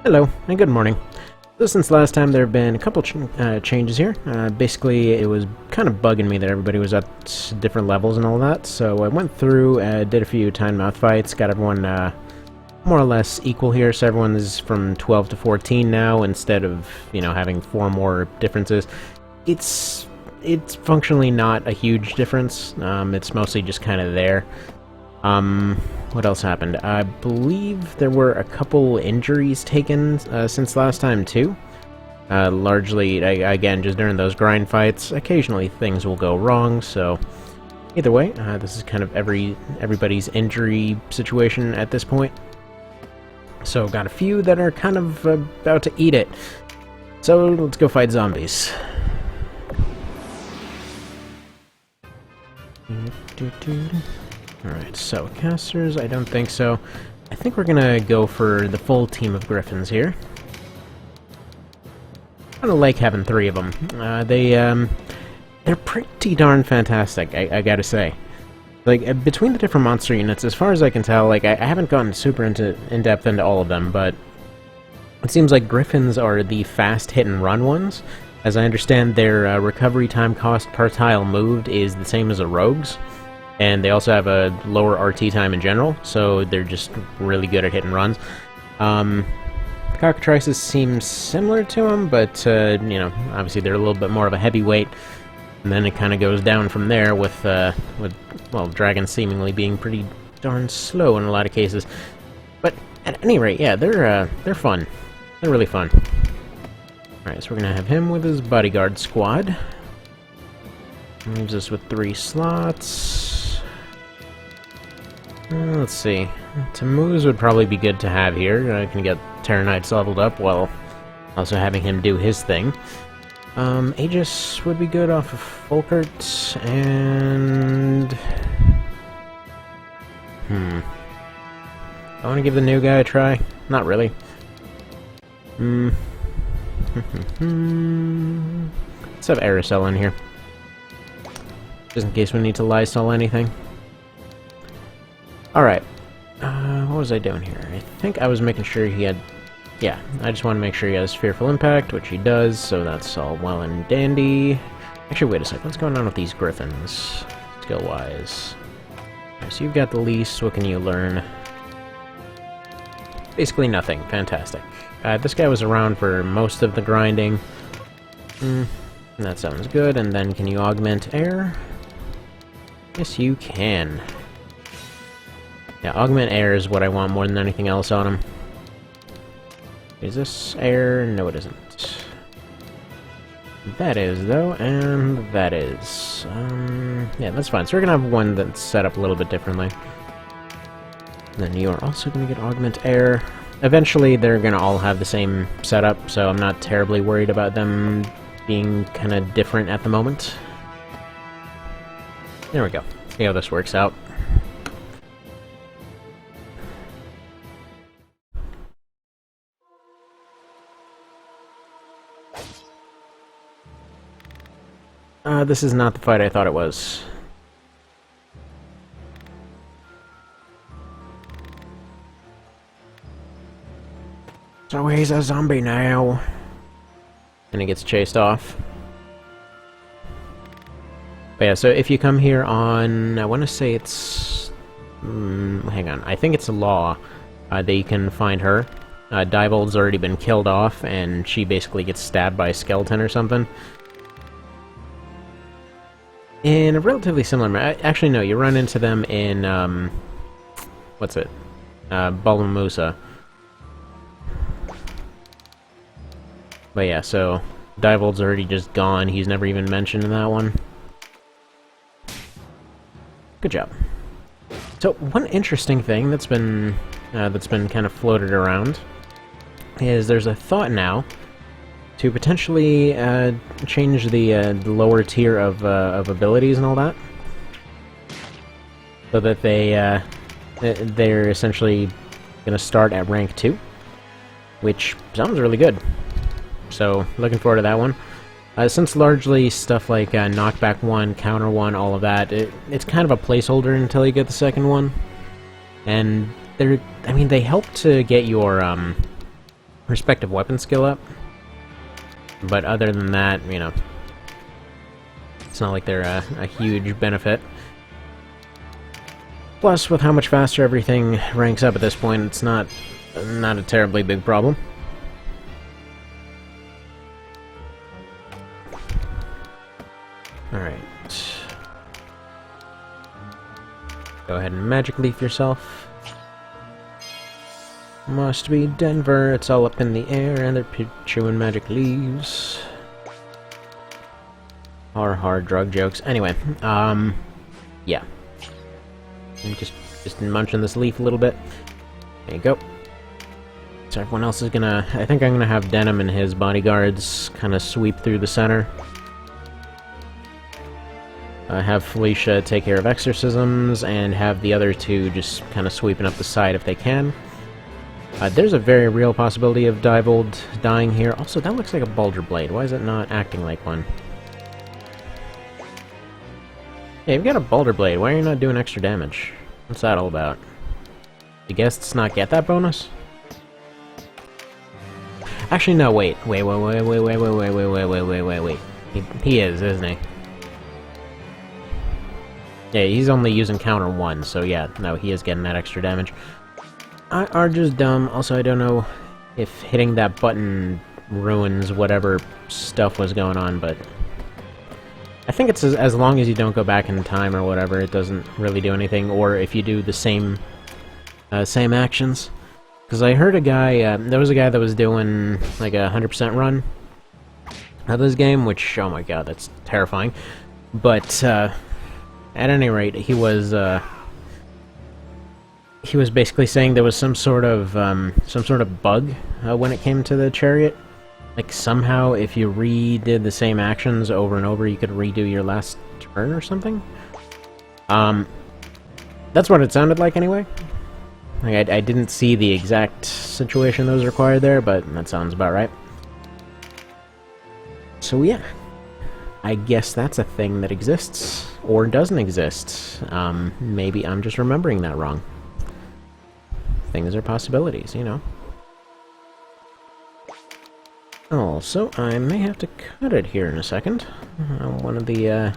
Hello, and good morning. So since last time, there have been a couple changes here. Basically, it was kind of bugging me that everybody was at different levels and all that, so I went through, did a few time-mouth fights, got everyone more or less equal here, so everyone is from 12 to 14 now, instead of, you know, having 4 more differences. It's functionally not a huge difference. It's mostly just kind of there. What else happened? I believe there were a couple injuries taken since last time too. Largely, again, just during those grind fights. Occasionally things will go wrong, so either way, this is kind of everybody's injury situation at this point. So got a few that are kind of about to eat it. So let's go fight zombies. Alright, so casters, I don't think so. I think we're gonna go for the full team of griffins here. I kinda like having 3 of them. They're pretty darn fantastic, I gotta say. Like, between the different monster units, as far as I can tell, like, I haven't gotten super in-depth into all of them, but it seems like griffins are the fast hit-and-run ones. As I understand, their recovery time cost per tile moved is the same as a rogue's. And they also have a lower RT time in general, so they're just really good at hit and runs. Cockatrices seem similar to them, but, you know, obviously they're a little bit more of a heavyweight. And then it kind of goes down from there with, well, dragons seemingly being pretty darn slow in a lot of cases. But at any rate, yeah, they're fun. They're really fun. Alright, so we're gonna have him with his bodyguard squad. Leaves us with 3 slots. Let's see. Tammuz would probably be good to have here. I can get Terranites leveled up while also having him do his thing. Aegis would be good off of Volkert, and... I want to give the new guy a try? Not really. Let's have Aerosol in here. Just in case we need to Lysol anything. Alright. What was I doing here? I think I was making sure he had... Yeah, I just want to make sure he has Fearful Impact, which he does, so that's all well and dandy. Actually, wait a sec. What's going on with these griffins? Skill-wise. Right, so you've got the least. What can you learn? Basically nothing. Fantastic. This guy was around for most of the grinding. That sounds good. And then can you augment air? Yes, you can. Yeah, augment air is what I want more than anything else on him. Is this air? No, it isn't. That is, though, and that is. Yeah, that's fine. So we're gonna have one that's set up a little bit differently. Then you are also gonna get augment air. Eventually, they're gonna all have the same setup, so I'm not terribly worried about them being kind of different at the moment. There we go. See how this works out. This is not the fight I thought it was. So he's a zombie now. And he gets chased off. But yeah, so if you come here on... I want to say it's... hang on. I think it's a law that you can find her. Diebold's already been killed off, and she basically gets stabbed by a skeleton or something. In a relatively similar... Actually, no, you run into them in, what's it? Balamusa. But yeah, so... Diebold's already just gone. He's never even mentioned in that one. Good job. So, one interesting thing that's been kind of floated around is there's a thought now to potentially change the lower tier of abilities and all that, so that they're essentially going to start at rank 2, which sounds really good. So looking forward to that one. Since largely stuff like knockback 1, counter 1, all of that, it's kind of a placeholder until you get the second one, and I mean, they help to get your respective weapon skill up. But other than that, you know, it's not like they're a huge benefit. Plus, with how much faster everything ranks up at this point, it's not a terribly big problem. Alright. Go ahead and magic leaf yourself. Must be Denver, it's all up in the air and they're chewing magic leaves. Hard drug jokes. Anyway, yeah. Just munching this leaf a little bit. There you go. So everyone else is gonna... I think I'm gonna have Denim and his bodyguards kind of sweep through the center. Have Felicia take care of exorcisms, and have the other two just kind of sweeping up the side if they can. There's a very real possibility of Diebold dying here. Also, that looks like a Baldur Blade. Why is it not acting like one? Yeah, you've got a Baldur Blade. Why are you not doing extra damage? What's that all about? The guests not get that bonus? Actually, no, wait. Wait. He is, isn't he? Yeah, he's only using counter 1, so yeah, no, he is getting that extra damage. Are just dumb. Also, I don't know if hitting that button ruins whatever stuff was going on, but I think it's as long as you don't go back in time or whatever, it doesn't really do anything, or if you do the same actions. Because I heard a guy, there was a guy that was doing like a 100% run of this game, which, oh my god, that's terrifying. But, at any rate, he was basically saying there was some sort of bug when it came to the chariot. Like, somehow, if you redid the same actions over and over, you could redo your last turn or something? That's what it sounded like, anyway. Like, I didn't see the exact situation that was required there, but that sounds about right. So, yeah. I guess that's a thing that exists, or doesn't exist. Maybe I'm just remembering that wrong. Things are possibilities, you know. Also, I may have to cut it here in a second. One of the,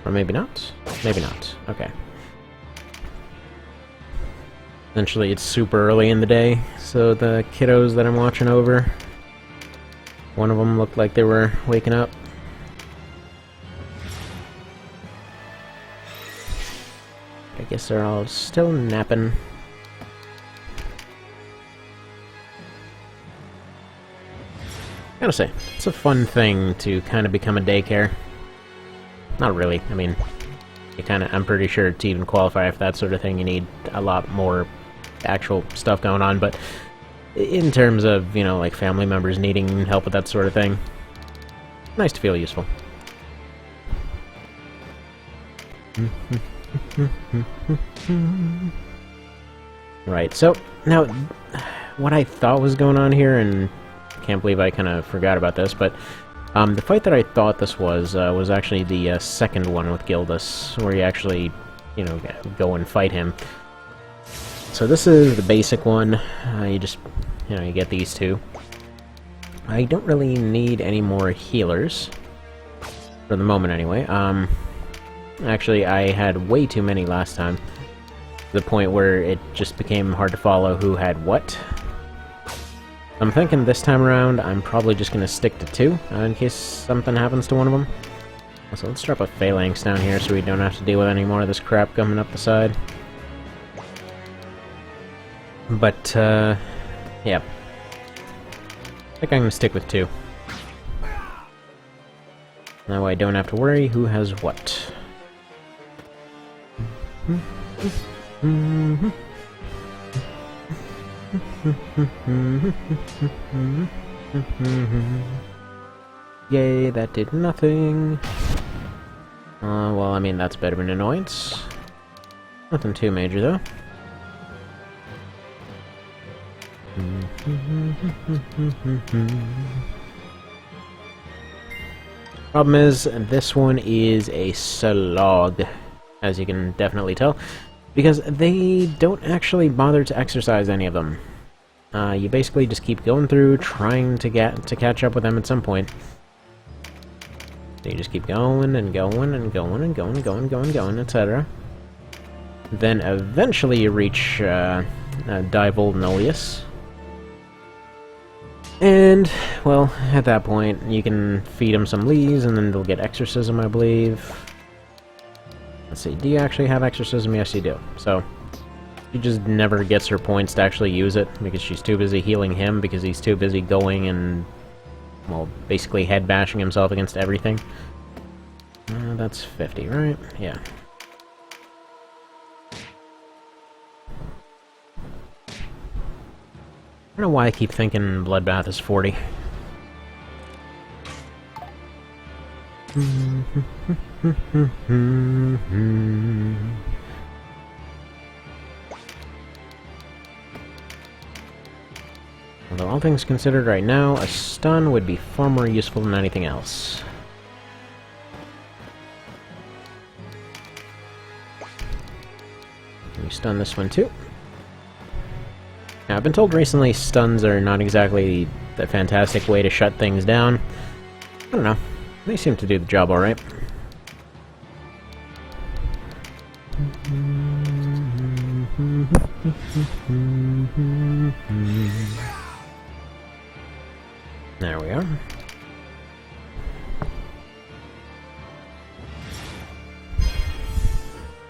Or maybe not? Maybe not. Okay. Essentially, it's super early in the day, so the kiddos that I'm watching over, one of them looked like they were waking up. I guess they're all still napping. Gotta say, it's a fun thing to kind of become a daycare. Not really, I mean, I'm pretty sure to even qualify for that sort of thing, you need a lot more actual stuff going on, but in terms of, you know, like family members needing help with that sort of thing, nice to feel useful. Right, so, now, what I thought was going on here, and I can't believe I kind of forgot about this, but the fight that I thought this was actually the second one with Gildas, where you actually, you know, go and fight him. So this is the basic one. You just, you know, you get these two. I don't really need any more healers, for the moment anyway. Actually, I had way too many last time, to the point where it just became hard to follow who had what. I'm thinking this time around, I'm probably just going to stick to 2, in case something happens to one of them. So let's drop a Phalanx down here so we don't have to deal with any more of this crap coming up the side. But, yeah. I think I'm going to stick with 2. Now I don't have to worry who has what. Yay, that did nothing. Well, I mean, that's a bit of an annoyance. Nothing too major, though. Problem is, this one is a slog, as you can definitely tell. Because they don't actually bother to exercise any of them. You basically just keep going through, trying to catch up with them at some point. So you just keep going and going and going and going and going and going and going, etc. Then eventually you reach Divold Nullius. And, well, at that point, you can feed them some leaves, and then they'll get Exorcism, I believe. Let's see, do you actually have Exorcism? Yes, you do. So, she just never gets her points to actually use it, because she's too busy healing him, because he's too busy going and, well, basically head bashing himself against everything. That's 50, right? Yeah. I don't know why I keep thinking Bloodbath is 40. Although all things considered right now, a stun would be far more useful than anything else. We stun this one too. Now, I've been told recently stuns are not exactly the fantastic way to shut things down. I don't know. They seem to do the job alright. There we are.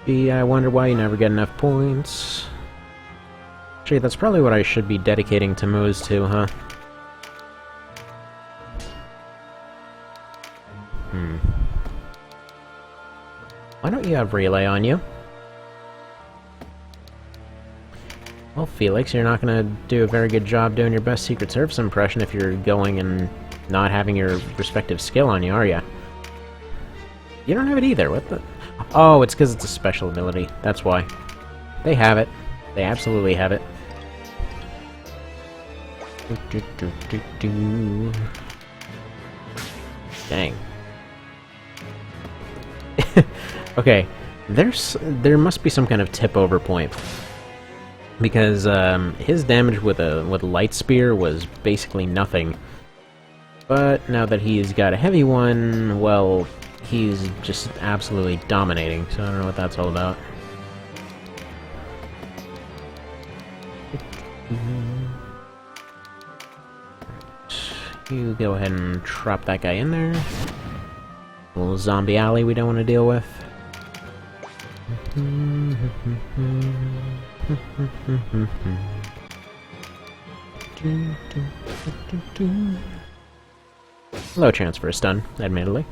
Gee, I wonder why you never get enough points. Actually, that's probably what I should be dedicating to moves to, huh? Why don't you have Relay on you? Well, Felix, you're not gonna do a very good job doing your best Secret Service impression if you're going and not having your respective skill on you, are ya? You don't have it either, what the... Oh, it's because it's a special ability, that's why. They have it. They absolutely have it. Dang. Okay, there must be some kind of tip-over point. Because his damage with Light Spear was basically nothing. But now that he's got a heavy one, well, he's just absolutely dominating, so I don't know what that's all about. You go ahead and trap that guy in there. A little zombie alley we don't want to deal with. Low chance for a stun, admittedly.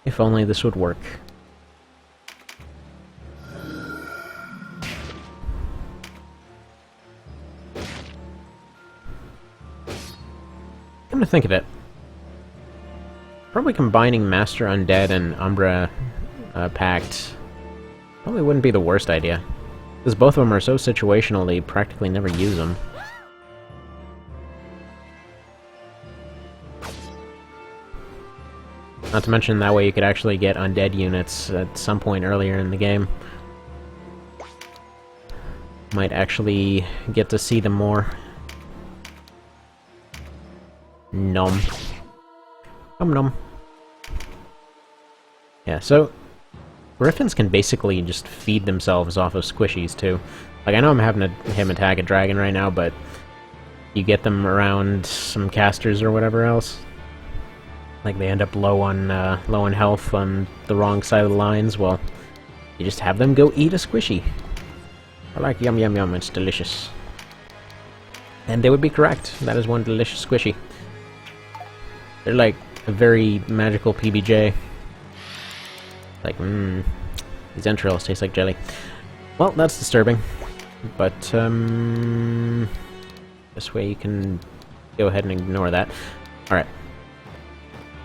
If only this would work. Come to think of it, probably combining Master Undead and Umbra Pact probably wouldn't be the worst idea. Because both of them are so situational, they practically never use them. Not to mention, that way you could actually get undead units at some point earlier in the game. Might actually get to see them more. Nom. Nom. Yeah, so Griffins can basically just feed themselves off of squishies, too. Like, I know I'm having him attack a dragon right now, but you get them around some casters or whatever else. Like, they end up low on health on the wrong side of the lines, well, you just have them go eat a squishy. I like yum yum yum, it's delicious. And they would be correct, that is one delicious squishy. They're like a very magical PBJ. Like, these entrails taste like jelly. Well, that's disturbing. But, this way you can go ahead and ignore that. Alright.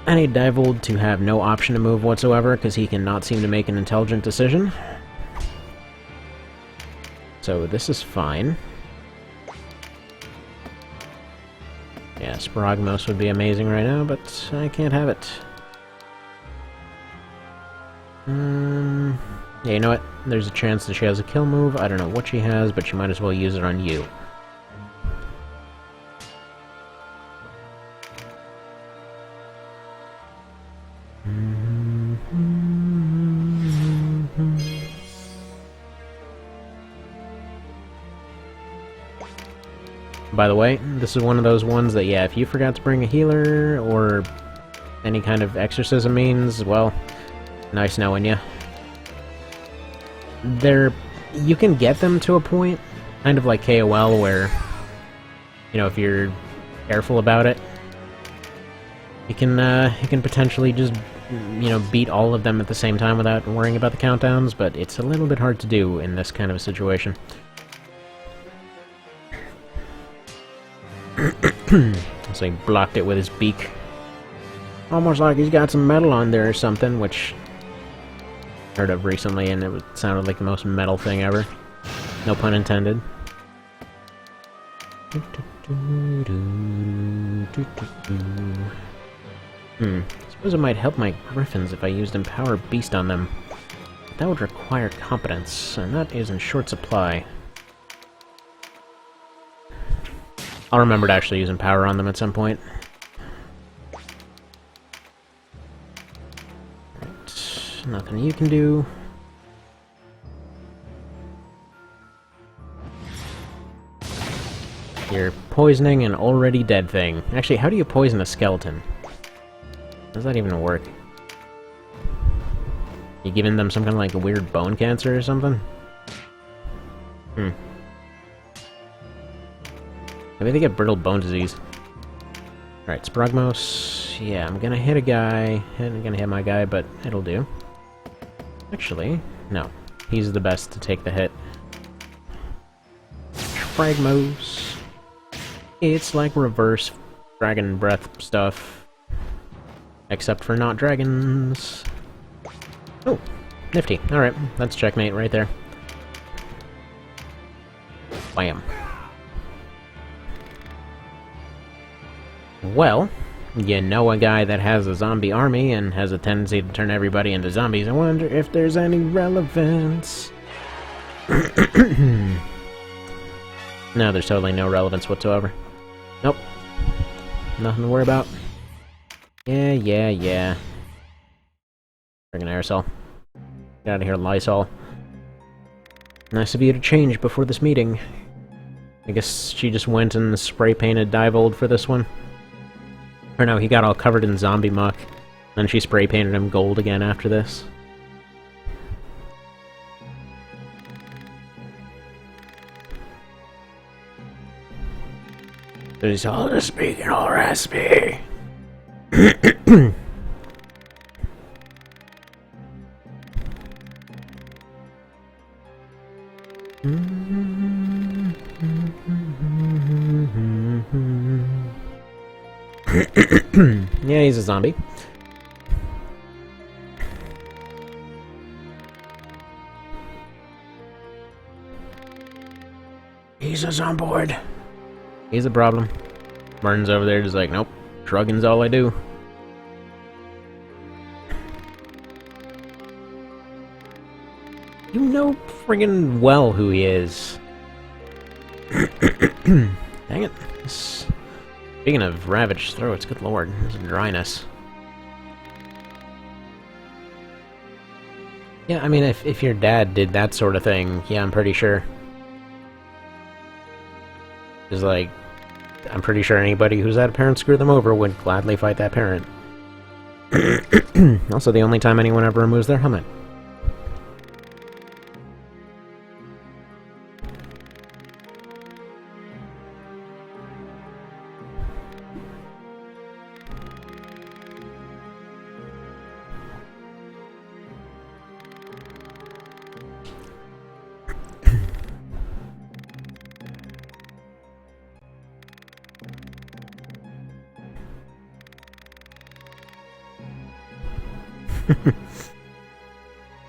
I need Divold to have no option to move whatsoever, because he cannot seem to make an intelligent decision. So this is fine. Yeah, Sporogmos would be amazing right now, but I can't have it. Yeah, you know what? There's a chance that she has a kill move. I don't know what she has, but she might as well use it on you. By the way, this is one of those ones that, yeah, if you forgot to bring a healer or any kind of exorcism means, well, nice knowing you. You can get them to a point, kind of like KOL, where, you know, if you're careful about it, you can potentially just, you know, beat all of them at the same time without worrying about the countdowns, but it's a little bit hard to do in this kind of a situation. So he blocked it with his beak. Almost like he's got some metal on there or something, which I heard of recently, and it sounded like the most metal thing ever. No pun intended. Suppose it might help my griffins if I used Empower Beast on them. But that would require competence, and that is in short supply. I'll remember to actually use Empower on them at some point. Right. Nothing you can do. You're poisoning an already dead thing. Actually, how do you poison a skeleton? Does that even work? You giving them some kind of like a weird bone cancer or something? Maybe they get brittle bone disease. Alright, Sprogmos. Yeah, I'm gonna hit a guy. I'm gonna hit my guy, but it'll do. Actually, no. He's the best to take the hit. Sprogmos. It's like reverse dragon breath stuff. Except for not dragons. Oh, nifty. Alright, that's checkmate right there. Bam. Well, you know a guy that has a zombie army and has a tendency to turn everybody into zombies. I wonder if there's any relevance. No, there's totally no relevance whatsoever. Nope. Nothing to worry about. Yeah. Friggin' aerosol. Get out of here, Lysol. Nice of you to change before this meeting. I guess she just went and spray-painted Divold for this one. Or no, he got all covered in zombie muck. Then she spray-painted him gold again after this. He's all speaking all raspy. Yeah, he's a zombie. He's a zomboid. He's a problem. Martin's over there just like, nope, shrugging's all I do. You know friggin' well who he is. Dang it. Speaking of ravaged throats, good lord, there's a dryness. Yeah, I mean, if your dad did that sort of thing, yeah, I'm pretty sure. It's like, I'm pretty sure anybody who's had a parent screw them over would gladly fight that parent. Also, the only time anyone ever removes their helmet.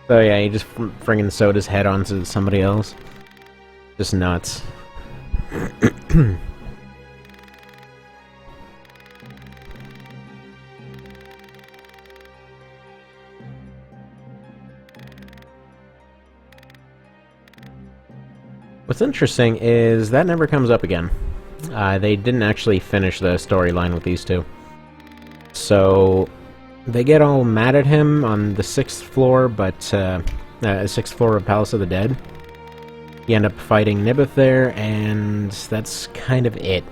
So yeah, he just friggin' sewed his head onto somebody else. Just nuts. what's interesting is that never comes up again. They didn't actually finish the storyline with these two. So they get all mad at him on the 6th floor, but 6th floor of Palace of the Dead. You end up fighting Nibith there, and that's kind of it.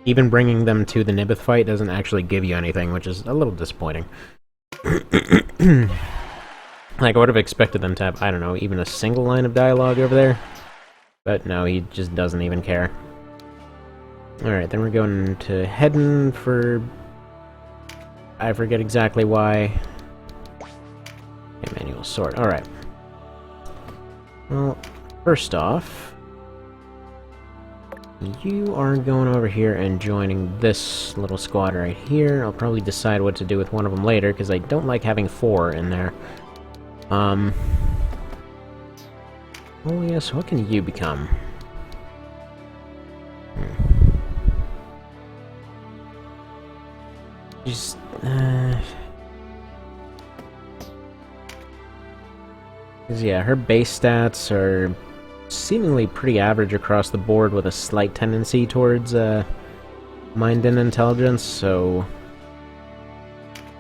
Even bringing them to the Nibith fight doesn't actually give you anything, which is a little disappointing. Like, I would have expected them to have, I don't know, even a single line of dialogue over there. But no, he just doesn't even care. Alright, then we're going to Hedden for... I forget exactly why. Okay, manual sword, alright. Well, first off... you are going over here and joining this little squad right here. I'll probably decide what to do with one of them later, because I don't like having 4 in there. Oh yes, what can you become? Just, yeah, her base stats are seemingly pretty average across the board with a slight tendency towards, mind and intelligence, so...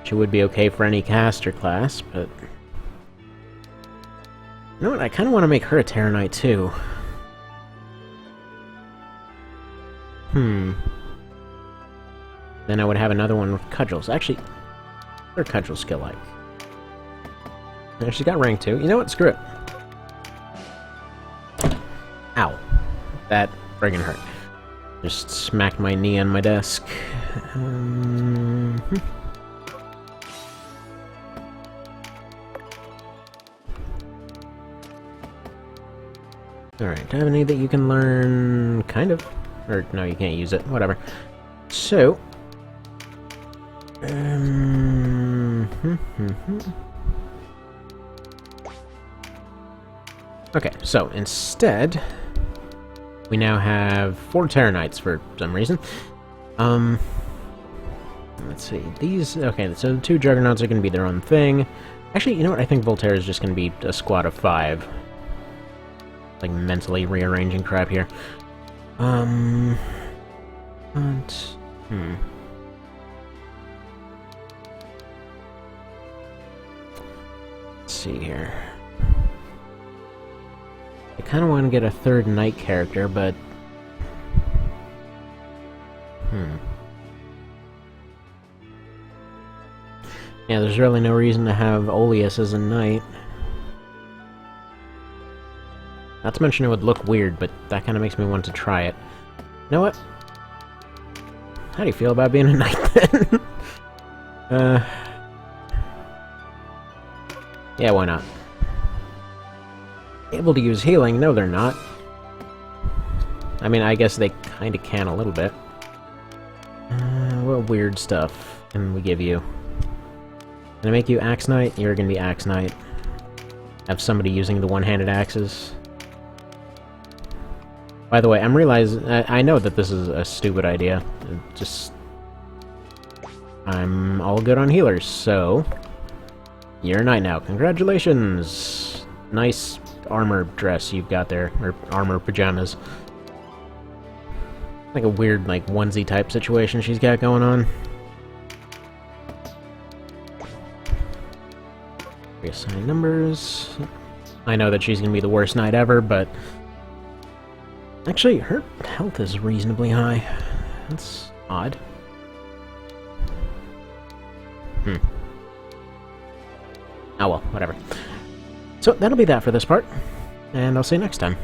she would be okay for any caster class, but... you know what, I kind of want to make her a Terror Knight, too. Then I would have another one with Cudgels. Actually, her Cudgel skill like. Yeah, she's got rank 2. You know what, screw it. Ow. That friggin' hurt. Just smacked my knee on my desk. Alright, do I have any that you can learn? Kind of. Or, no, you can't use it. Whatever. So... okay, so instead... we now have 4 Terror Knights for some reason. Let's see. These... okay, so the 2 Juggernauts are going to be their own thing. Actually, you know what? I think Voltaire is just going to be a squad of 5. Like, mentally rearranging crap here. Let's see here. I kind of want to get a 3rd knight character, but... yeah, there's really no reason to have Oleus as a knight. Not to mention it would look weird, but that kind of makes me want to try it. You know what? How do you feel about being a knight, then? Yeah, why not? Able to use healing? No, they're not. I mean, I guess they kind of can a little bit. What weird stuff can we give you? Can I make you Axe Knight? You're gonna be Axe Knight. Have somebody using the one-handed axes. By the way, I'm realizing... I know that this is a stupid idea. I'm all good on healers, so... you're a knight now. Congratulations! Nice armor dress you've got there. Or armor pajamas. Like a weird, like, onesie-type situation she's got going on. Reassign numbers. I know that she's gonna be the worst knight ever, but... actually, her health is reasonably high. That's odd. Oh well, whatever. So, that'll be that for this part, and I'll see you next time.